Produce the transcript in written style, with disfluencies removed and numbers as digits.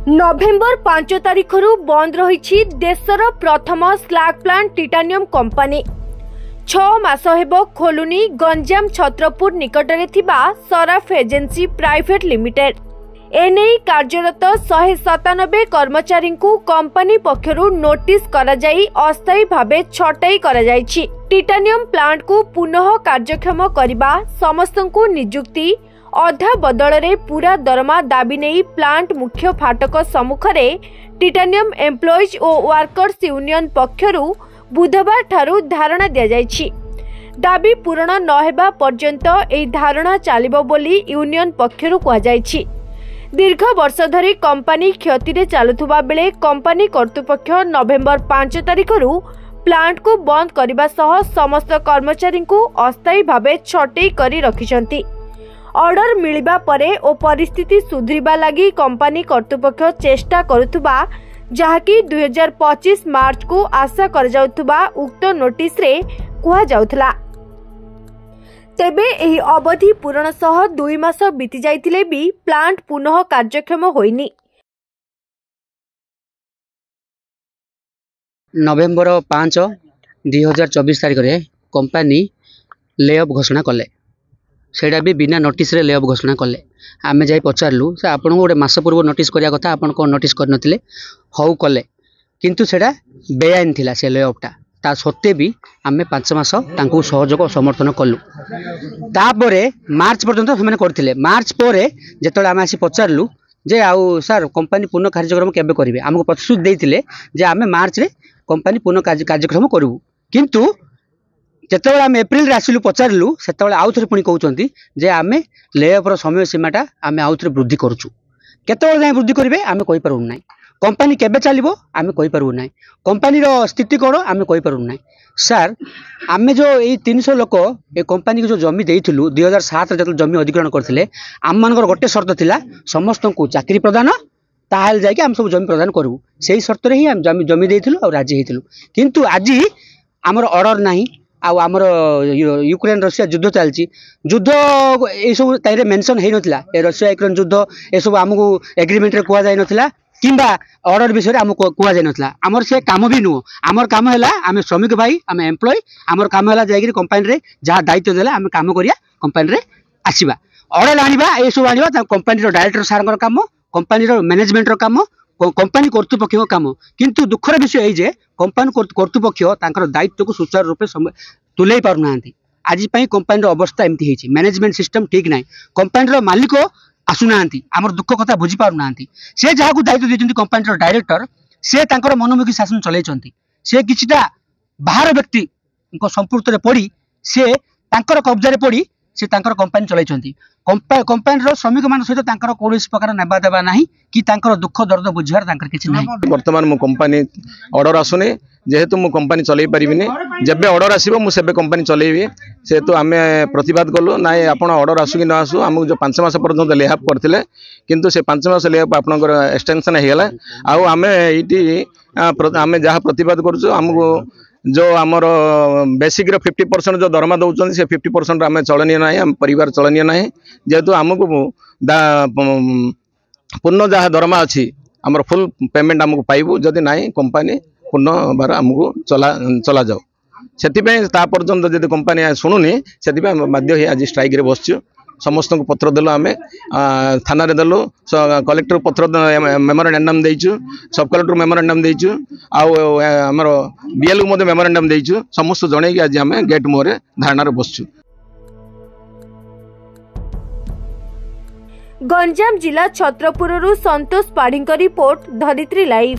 नवेम्बर 5 तारिख बंद रही देशर प्रथम स्लाग प्लांट टाइटानियम कंपनी 6 मास हेब खोलुनी गंजाम छत्रपुर निकटरे थिबा सराफ एजेंसी प्राइवेट लिमिटेड। एने कार्यरत 197 कर्मचारी को कंपनी पक्षरु नोटिस करा जाई अस्थायी भावे छटाई करा जाईछि। टाइटानियम प्लांट को पुनः कार्यक्षम करिबा समस्तंकु नियुक्ति अधा बदल पूरा दरमा दाबी नहीं प्लांट मुख्य फाटक सम्मुखरे टाइटानियम एम्प्लॉइज और वर्कर्स यूनियन पक्षरु बुधवार ठारू धारणा दिया जायछि। दाबी पूरण न हेबा पर्यंत एही धारणा चलिबो बोली यूनियन पक्षरु कहा जायछि। दीर्घ वर्ष धरी कंपनी क्षति रे चालुथुबा बेले कंपनी कर्तृपक्ष नवेम्बर 5 तारिखरु प्लांट को बंद करबा सह समस्त कर्मचारी को अस्थायी भावे छटई करी रखिछंती। ऑर्डर मिलिबा परे ओ परिस्थिति सुधरिबा लागि कंपनी कर्तृपक्ष चेष्टा करुथुबा जहाकी 2025 मार्च को आशा कर जाउथुबा उक्त नोटिस रे कुहा जाउथला। तेबे एही अवधि पूरण सह 2 मास बीती जाइथिले भी प्लांट पुनः कार्यक्षम होइनी। नवेम्बर 5 2024 तारिख रे कंपनी ले ऑफ घोषणा कले। सेटा भी बिना नोटिस रे ले ऑफ घोषणा कले। आमे जाई पचारलु से आपन गोटे मास पूर्व नोटिस करिया कथा आपन को नोटिस कर नथिले हौ कले किंतु सेटा बेआईन थिला से ले ऑफटा ता सत्ते भी आमे 5 मास तांको सहयोग समर्थन कलु। तापरे मार्च पर्यंत से करथिले। मार्च परे जेतले आमे आसी पचारलु जे आउ सर कंपनी पुनः कार्यक्रम केबे करिवे हमको प्रतिश्रुति देइथिले जे आमे मार्च रे कंपनी पुनः कार्यक्रम करू किंतु जेतबे आम एप्रिल आसिलु पचारू से आउ थे पुणी कहते जे आम लेअफ्र समय सीमाटा आम आउ थे वृद्धि करुचु केतबेले जाए वृद्धि करेंगे आम कहीपरू ना कंपनी केबे चलो आम कहीपरू ना कंपनी स्थिति कौन आम कहीपरू ना। सार आम जो ये 300 लोक ये कंपनी को जो जमी देइथिलु 2007 जो जमी अधिग्रहण करथिले आम मानकर गोटे शर्त थिला समस्त को चाकरी प्रदान ताहाल जाके आम सब जमी प्रदान करू से शर्त रे ही आम जमी देइथिलु और राजी हेतिलु किंतु आज आमर ऑर्डर नाही आउ आमर यूक्रेन रशिया युद्ध चलती युद्ध ये सब ताइरे मेंशन है नथिला ए रशिया यूक्रेन युद्ध ए सब हमको एग्रीमेंट रे कुआ जाय नथिला किंबा ऑर्डर विषय रे हमको कुआ जाय नथिला। हमर से काम भी नुह हमर काम हैला आमे श्रमिक भाई आमे एम्प्लॉय हमर काम हैला जाय कंपनी रे जहा दायित्व देला आमे काम करिया कंपनी रे आसीबा ऑर्डर आनिबा ए सब आनिबा कंपनी रो डायरेक्टर सारंगर काम कंपनी रो मैनेजमेंट रो काम कंपनी कर्तृपक्ष काम किंतु दुखर विषय ये कंपनी कर्तृपक्ष तांकर दायित्व को सुचारू रूपे तुले पारना आज कंपनी अवस्था एमती है मैनेजमेंट सिस्टम ठीक ना कंपनी मालिक आसुना आमर दुख कथा बुझी पारना से जहाँ दायित्व देते कंपनी डायरेक्टर से मनोमुखी शासन चलते से किछिटा बाहर व्यक्ति संपुक्त पड़ी से कब्जा पड़ी से कंपनी चलाई कंपनी श्रमिक मान सहित कौन प्रकार नेबा देवा ना कि दुख दर्द बुझार किसी ना। बर्तमान मो कंपनी ऑर्डर आसुनी जेहेतु मु कंपनी चलई पारिबिनी जब ऑर्डर आसीबो मु सेबे कंपनी चलैबी से तो आम प्रतिवाद कलु ना आप ऑर्डर आसु कि न आसु आमको जो 5 मास पर्यंत लेहाफ करते किंतु से 5 मास लेहाफ आपनकर एक्सटेंशन होगला आम ये आम जहाँ प्रतिवाद करूँ आमको जो आमर बेसिक 50% जो दरमा दौरान से 50% आम चलनीय ना आम परिवार चलनीय ना जेहेतु आमको पूर्ण जहाँ दरमा अच्छी आमर फुल पेमेंट आमको पाइबू जदि ना कंपनी पूर्ण बार आमको चला जाओ से पर्यंत जब कंपनी शुणुनी से बाध्य आज स्ट्राइक रे बसचु समस्त को पत्र देलु आम थाना रे देलु कलेक्टर पत्र मेमोरेंडम देइचु सब कलेक्टर मेमोरेंडम देइचु आमर बीएलओ मधे मेमोरेंडम देइचु समस्त जणे आज आम गेट मोरे धारणा रे बसचु। गंजाम जिला छत्रपुररु संतोष पाढ़ी रिपोर्ट धरित्री लाइव।